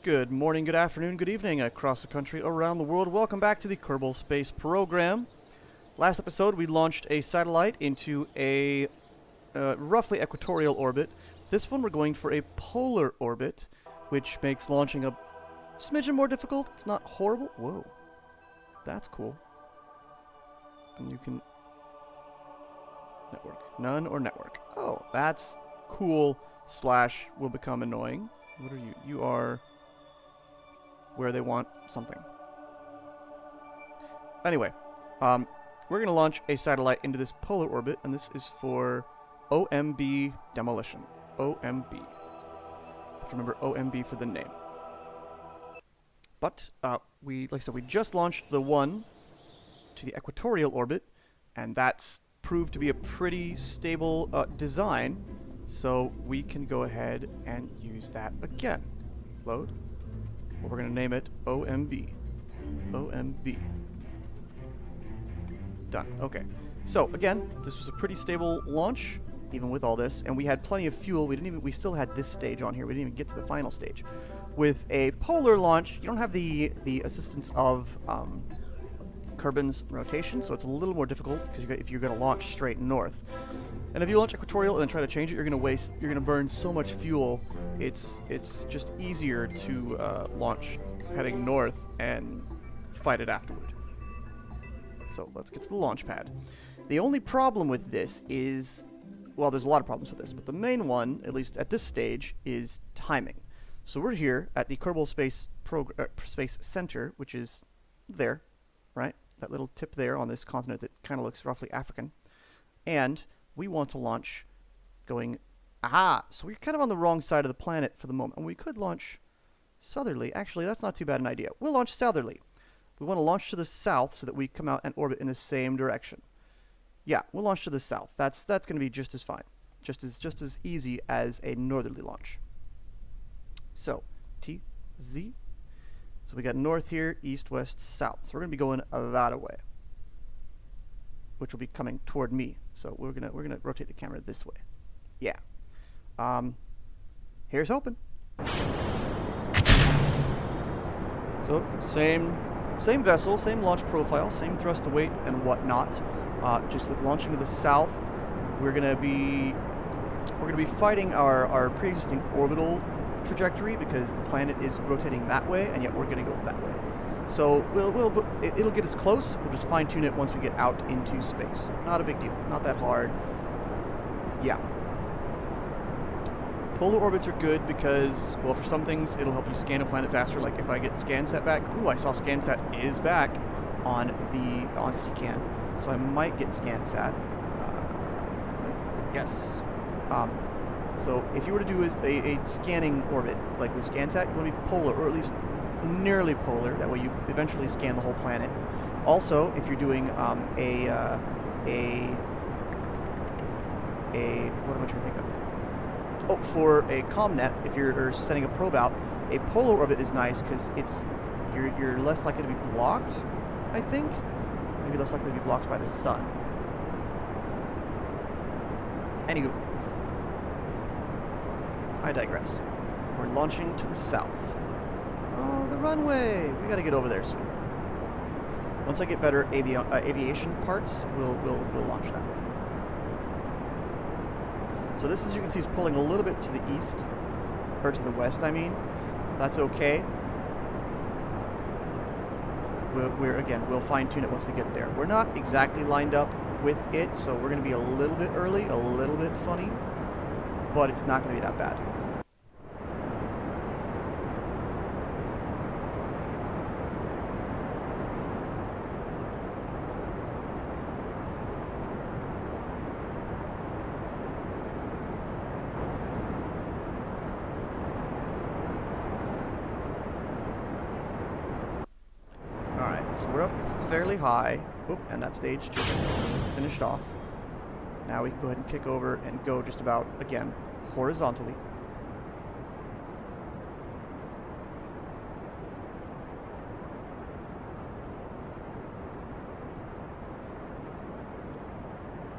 Good morning, good afternoon, good evening across the country, around the world. Welcome back to the Kerbal Space Program. Last episode, we launched a satellite into a roughly equatorial orbit. This one, we're going for a polar orbit, which makes launching a smidgen more difficult. It's not horrible. Whoa. That's cool. And you can... Network. None or network. Oh, that's cool slash will become annoying. What are you? You are... where they want something. Anyway, we're going to launch a satellite into this polar orbit, and this is for OMB demolition. OMB. You have to remember OMB for the name. But, like I said, we just launched the one to the equatorial orbit, and that's proved to be a pretty stable design, so we can go ahead and use that again. Load. Well, we're going to name it OMB. OMB. Done. Okay. So, again, this was a pretty stable launch, even with all this, and we had plenty of fuel. We still had this stage on here. We didn't even get to the final stage. With a polar launch, you don't have the assistance of Kerbin's rotation, so it's a little more difficult because if you're going to launch straight north. And if you launch equatorial and then try to change it, you're going to burn so much fuel. It's just easier to launch heading north and fight it afterward. So let's get to the launch pad. The only problem with this is, well, there's a lot of problems with this, but the main one, at least at this stage, is timing. So we're here at the Kerbal Space Center, which is there, right? That little tip there on this continent that kind of looks roughly African. And we want to launch going... Aha! So we're kind of on the wrong side of the planet for the moment. And we could launch southerly. Actually, that's not too bad an idea. We'll launch southerly. We want to launch to the south so that we come out and orbit in the same direction. Yeah, we'll launch to the south. That's going to be just as fine. Just as easy as a northerly launch. So, T, Z. So we got north here, east, west, south. So we're going to be going that way, which will be coming toward me. So we're gonna rotate the camera this way. Yeah. Here's hoping. So same vessel, same launch profile, same thrust to weight and whatnot. Just with launching to the south, we're gonna be fighting our pre-existing orbital trajectory because the planet is rotating that way, and yet we're gonna go that way. So it'll get us close. We'll just fine-tune it once we get out into space. Not a big deal. Not that hard. Yeah. Polar orbits are good because, well, for some things, it'll help you scan a planet faster. Like if I get ScanSat back. Ooh, I saw ScanSat is back on CCAN. So I might get ScanSat. Yes. So if you were to do a scanning orbit, like with ScanSat, you want to be polar, or at least nearly polar. That way you eventually scan the whole planet. Also, if you're doing what am I trying to think of? Oh, for a ComNet, if you're sending a probe out, a polar orbit is nice because you're less likely to be blocked, I think. Maybe less likely to be blocked by the sun. Anywho, I digress. We're launching to the south. Oh, the runway! We gotta get over there soon. Once I get better aviation parts, we'll launch that way. So this, as you can see, is pulling a little bit to the east, or to the west, I mean. That's okay. We'll fine-tune it once we get there. We're not exactly lined up with it, so we're going to be a little bit early, a little bit funny, but it's not going to be that bad. So we're up fairly high. Oop, and that stage just finished off. Now we can go ahead and kick over and go just about, again, horizontally.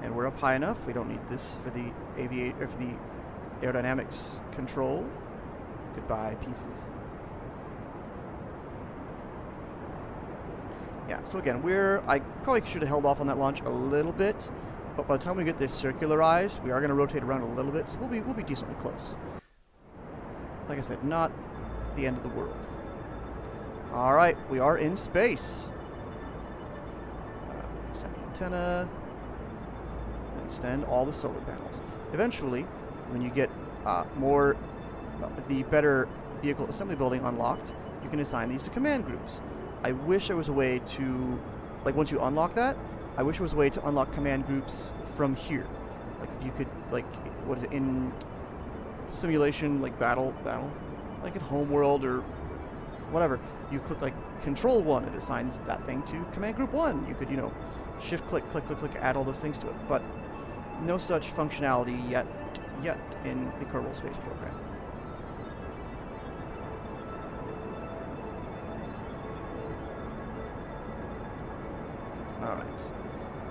And we're up high enough. We don't need this for the aerodynamics control. Goodbye, pieces. Yeah, so again, I probably should have held off on that launch a little bit, but by the time we get this circularized, we are going to rotate around a little bit, so we'll be decently close. Like I said, not the end of the world. All right, we are in space. Extend the antenna, and extend all the solar panels. Eventually, when you get the better vehicle assembly building unlocked, you can assign these to command groups. I wish there was a way to, like, once you unlock that, I wish there was a way to unlock command groups from here. Like, if you could, like, what is it, in simulation, like battle, like at Homeworld or whatever, you click, like, Control 1, it assigns that thing to command group 1. You could, you know, shift, click, add all those things to it. But no such functionality yet in the Kerbal Space Program. Alright.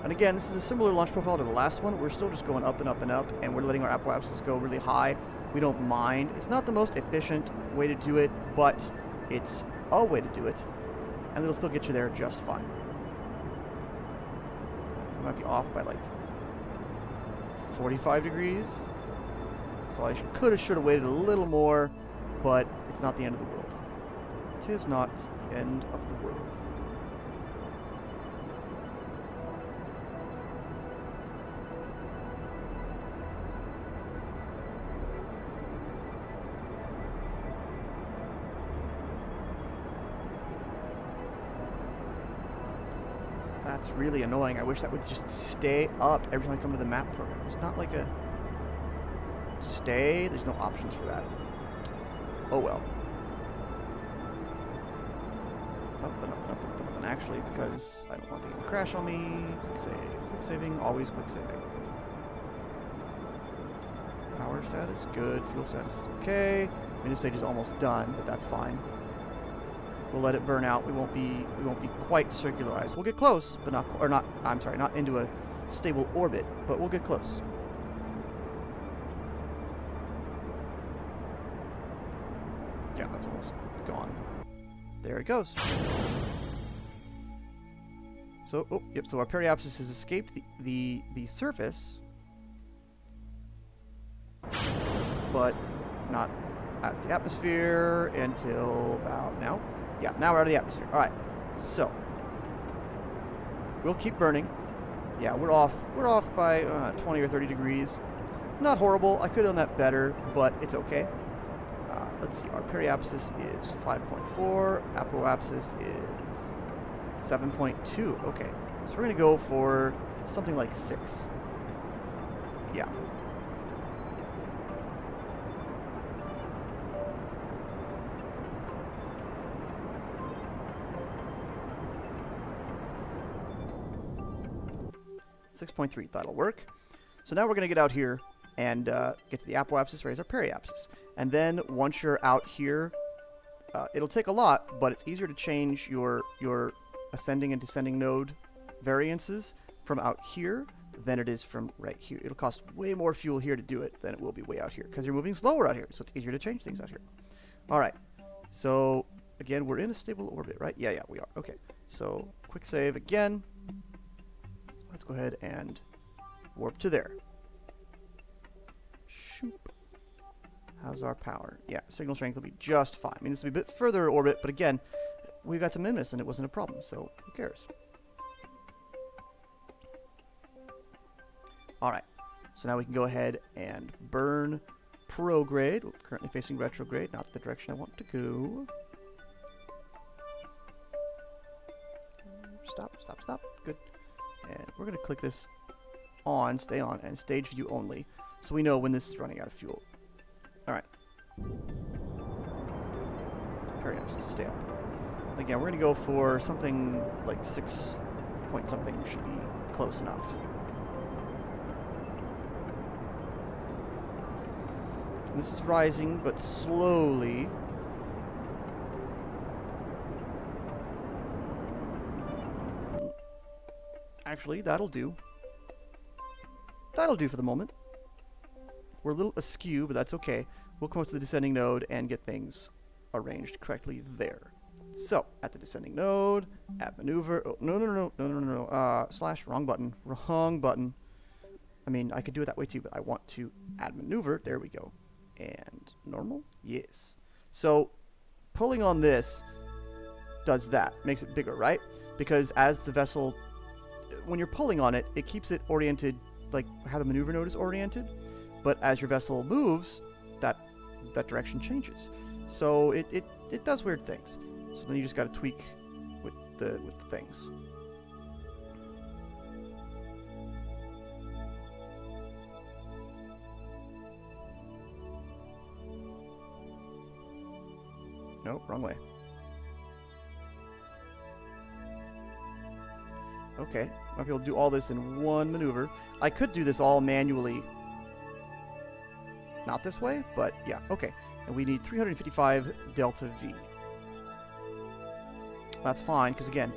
And again, this is a similar launch profile to the last one. We're still just going up and up and up, and we're letting our apoapsis go really high. We don't mind. It's not the most efficient way to do it, but it's a way to do it. And it'll still get you there just fine. You might be off by like 45 degrees. So I could have, should have waited a little more, but it's not the end of the world. Tis not the end of the world. That's really annoying. I wish that would just stay up every time I come to the map program. There's not like a stay. There's no options for that. Oh well. Up and up and up and up and up. And actually, because I don't want the game to crash on me, quick save. Quick saving, always quick saving. Power status, good. Fuel status is okay. I mean, this stage is almost done, but that's fine. We'll let it burn out. We won't be quite circularized. We'll get close, but not into a stable orbit, but we'll get close. Yeah, that's almost gone. There it goes. So, oh, yep. So our periapsis has escaped the surface, but not out of the atmosphere until about now. Yeah, now we're out of the atmosphere. All right, so we'll keep burning. Yeah, we're off by 20 or 30 degrees. Not horrible. I could have done that better, but it's okay. Let's see. Our periapsis is 5.4. Apoapsis is 7.2. Okay, so we're gonna go for something like 6. Yeah. .3, that'll work. So now we're going to get out here and get to the apoapsis, raise our periapsis. And then once you're out here, it'll take a lot, but it's easier to change your ascending and descending node variances from out here than it is from right here. It'll cost way more fuel here to do it than it will be way out here, because you're moving slower out here, so it's easier to change things out here. Alright, so again, we're in a stable orbit, right? Yeah, we are. Okay, so quick save again. Let's go ahead and warp to there. Shoop. How's our power? Yeah, signal strength will be just fine. I mean, this will be a bit further orbit, but again, we got some Mimus and it wasn't a problem, so who cares? Alright, so now we can go ahead and burn prograde. We're currently facing retrograde, not the direction I want to go. Stop. Good. And we're going to click this on, stay on, and stage view only, so we know when this is running out of fuel. Alright. Periapsis, stay up. Again, we're going to go for something like 6 point something should be close enough. And this is rising, but slowly. Actually, that'll do. That'll do for the moment. We're a little askew, but that's okay. We'll come up to the descending node and get things arranged correctly there. So, at the descending node, add maneuver. Oh, no. Slash, wrong button. Wrong button. I mean, I could do it that way too, but I want to add maneuver. There we go. And normal? Yes. So, pulling on this does that. Makes it bigger, right? Because as the vessel, when you're pulling on it, it keeps it oriented like how the maneuver node is oriented. But as your vessel moves, that direction changes. So it does weird things. So then you just got to tweak with the things. Nope, wrong way. Okay, might be able to do all this in one maneuver. I could do this all manually. Not this way, but yeah, okay. And we need 355 delta V. That's fine, because again,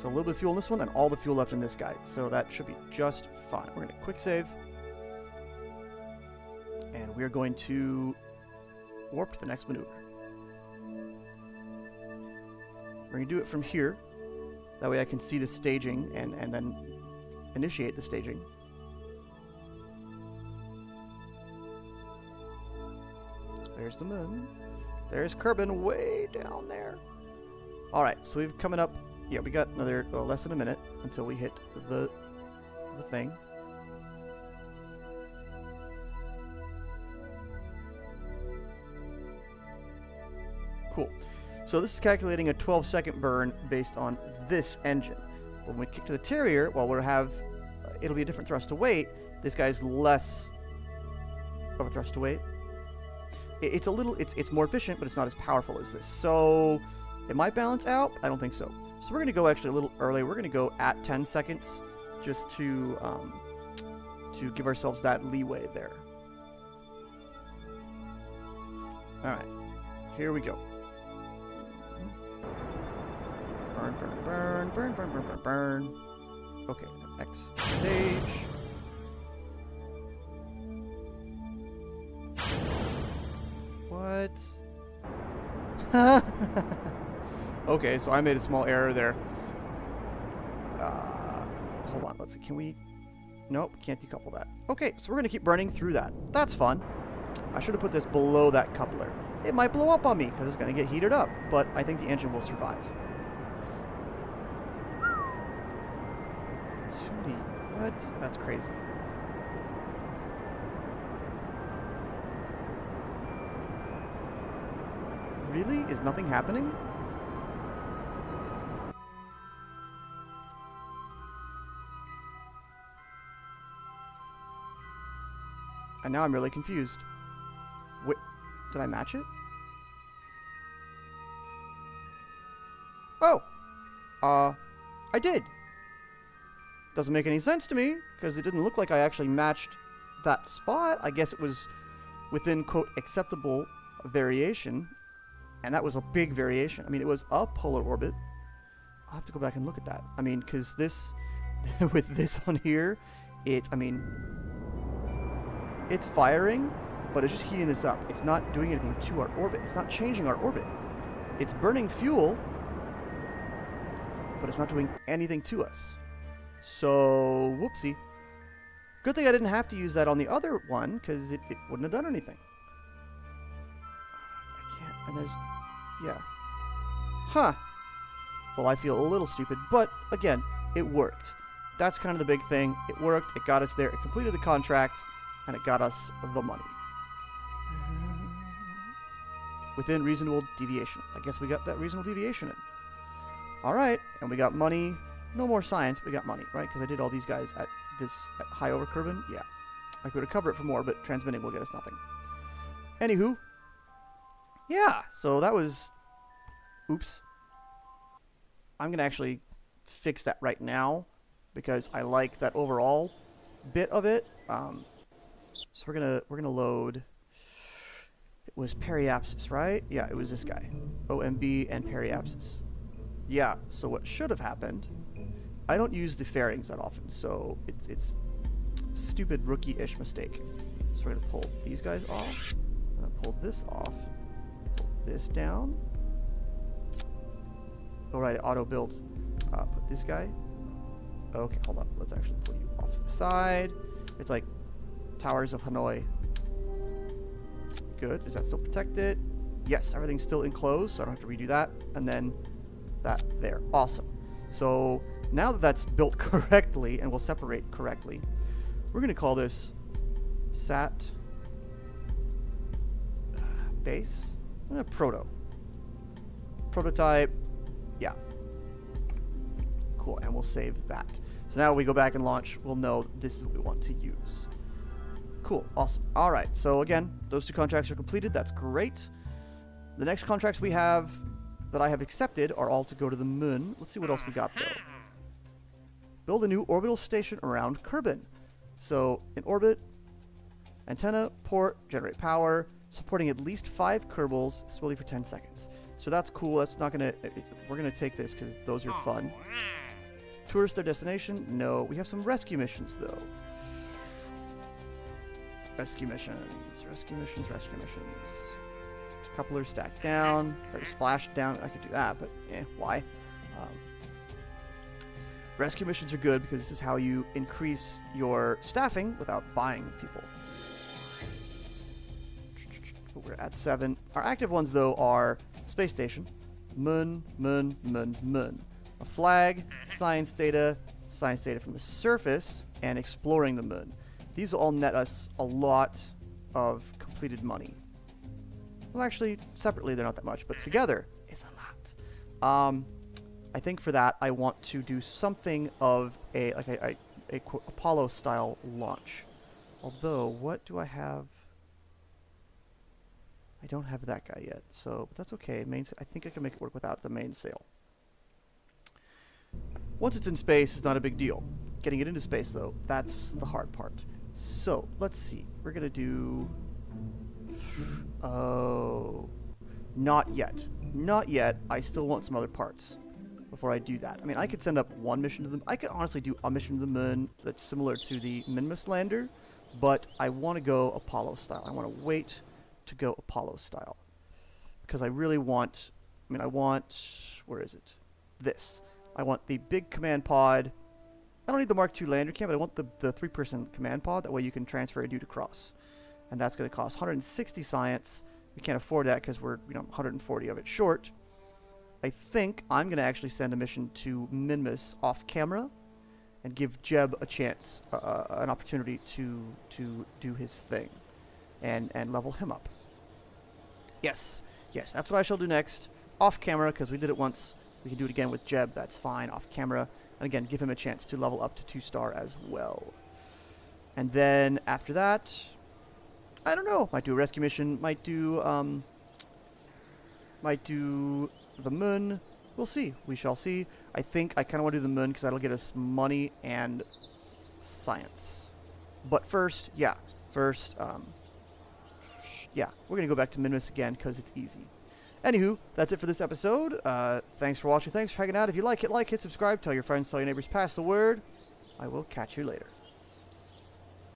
so a little bit of fuel in this one and all the fuel left in this guy. So that should be just fine. We're going to quick save. And we're going to warp to the next maneuver. We're going to do it from here. That way I can see the staging and then initiate the staging. There's the moon. There's Kerbin way down there. Alright, so we've coming up. Yeah, we got another less than a minute until we hit the thing. Cool. So this is calculating a 12-second burn based on this engine. When we kick to the Terrier, well, we'll have it'll be a different thrust to weight. This guy's less of a thrust to weight. It's a little, it's more efficient, but it's not as powerful as this. So it might balance out. I don't think so. So we're going to go actually a little early. We're going to go at 10 seconds just to give ourselves that leeway there. All right, here we go. Burn, burn, burn, burn, burn, burn, burn, burn. Okay, X stage. What? Okay, so I made a small error there. Hold on, let's see. Can we? Nope, can't decouple that. Okay, so we're going to keep burning through that. That's fun. I should have put this below that coupler. It might blow up on me because it's going to get heated up, but I think the engine will survive. What? That's crazy. Really? Is nothing happening? And now I'm really confused. Wait, did I match it? Oh! I did! Doesn't make any sense to me, because it didn't look like I actually matched that spot. I guess it was within, quote, acceptable variation. And that was a big variation. I mean, it was a polar orbit. I'll have to go back and look at that. I mean, because this, with this on here, I mean, it's firing, but it's just heating this up. It's not doing anything to our orbit. It's not changing our orbit. It's burning fuel, but it's not doing anything to us. So, whoopsie. Good thing I didn't have to use that on the other one, because it wouldn't have done anything. I can't, and there's, yeah. Huh. Well, I feel a little stupid, but again, it worked. That's kind of the big thing. It worked, it got us there, it completed the contract, and it got us the money. Within reasonable deviation. I guess we got that reasonable deviation in. Alright, and we got money. No more science, we got money, right? Because I did all these guys at high over Kerbin. Yeah. I could recover it for more, but transmitting will get us nothing. Anywho. Yeah, so that was... Oops. I'm going to actually fix that right now, because I like that overall bit of it. So we're gonna load... It was periapsis, right? Yeah, it was this guy. OMB and periapsis. Yeah, so what should have happened... I don't use the fairings that often, so it's stupid rookie-ish mistake. So we're going to pull these guys off. I'm going to pull this off. Pull this down. All right, auto builds. Put this guy. Okay, hold on. Let's actually put you off to the side. It's like Towers of Hanoi. Good. Is that still protected? Yes, everything's still enclosed, so I don't have to redo that. And then that there. Awesome. So now that that's built correctly and will separate correctly, we're going to call this sat base. Proto. Prototype. Yeah. Cool. And we'll save that. So now when we go back and launch, we'll know this is what we want to use. Cool. Awesome. All right. So again, those 2 contracts are completed. That's great. The next contracts we have that I have accepted are all to go to the moon. Let's see what else we got, though. Build a new orbital station around Kerbin. So in orbit, antenna, port, generate power, supporting at least 5 Kerbals, slowly for 10 seconds. So that's cool. That's not going to... We're going to take this because those are fun. Tourist their destination? No. We have some rescue missions, though. Rescue missions. Rescue missions. Rescue missions. Coupler stacked down. Or splashed down. I could do that, but why? Rescue missions are good because this is how you increase your staffing without buying people. We're at 7. Our active ones, though, are space station, moon, moon, moon, moon. A flag, science data from the surface, and exploring the moon. These will all net us a lot of completed money. Well, actually, separately they're not that much, but together it's a lot. I think for that I want to do something of a Apollo-style launch. Although, what do I have? I don't have that guy yet, so that's okay. I think I can make it work without the mainsail. Once it's in space, it's not a big deal. Getting it into space, though, that's the hard part. So, let's see. We're going to do... Oh. Not yet. Not yet. I still want some other parts before I do that. I mean, I could send up one mission to the... I could honestly do a mission to the moon that's similar to the Minmus lander, but I want to go Apollo style. I want to wait to go Apollo style. Because I really want... I mean, I want... Where is it? This. I want the big command pod. I don't need the Mark II lander cam, but I want the 3-person command pod. That way you can transfer a dude across. And that's going to cost 160 science. We can't afford that because we're 140 of it short. I think I'm going to actually send a mission to Minmus off camera and give Jeb a chance, an opportunity to do his thing and level him up. Yes, that's what I shall do next. Off camera, because we did it once. We can do it again with Jeb. That's fine, off camera. And again, give him a chance to level up to 2-star as well. And then after that, I don't know. Might do a rescue mission. Might do the moon. We'll see. We shall see. I think I kind of want to do the moon because that'll get us money and science. But first, yeah. First, yeah. We're going to go back to Minmus again because it's easy. Anywho, that's it for this episode. Thanks for watching. Thanks for hanging out. If you like it, subscribe, tell your friends, tell your neighbors, pass the word. I will catch you later.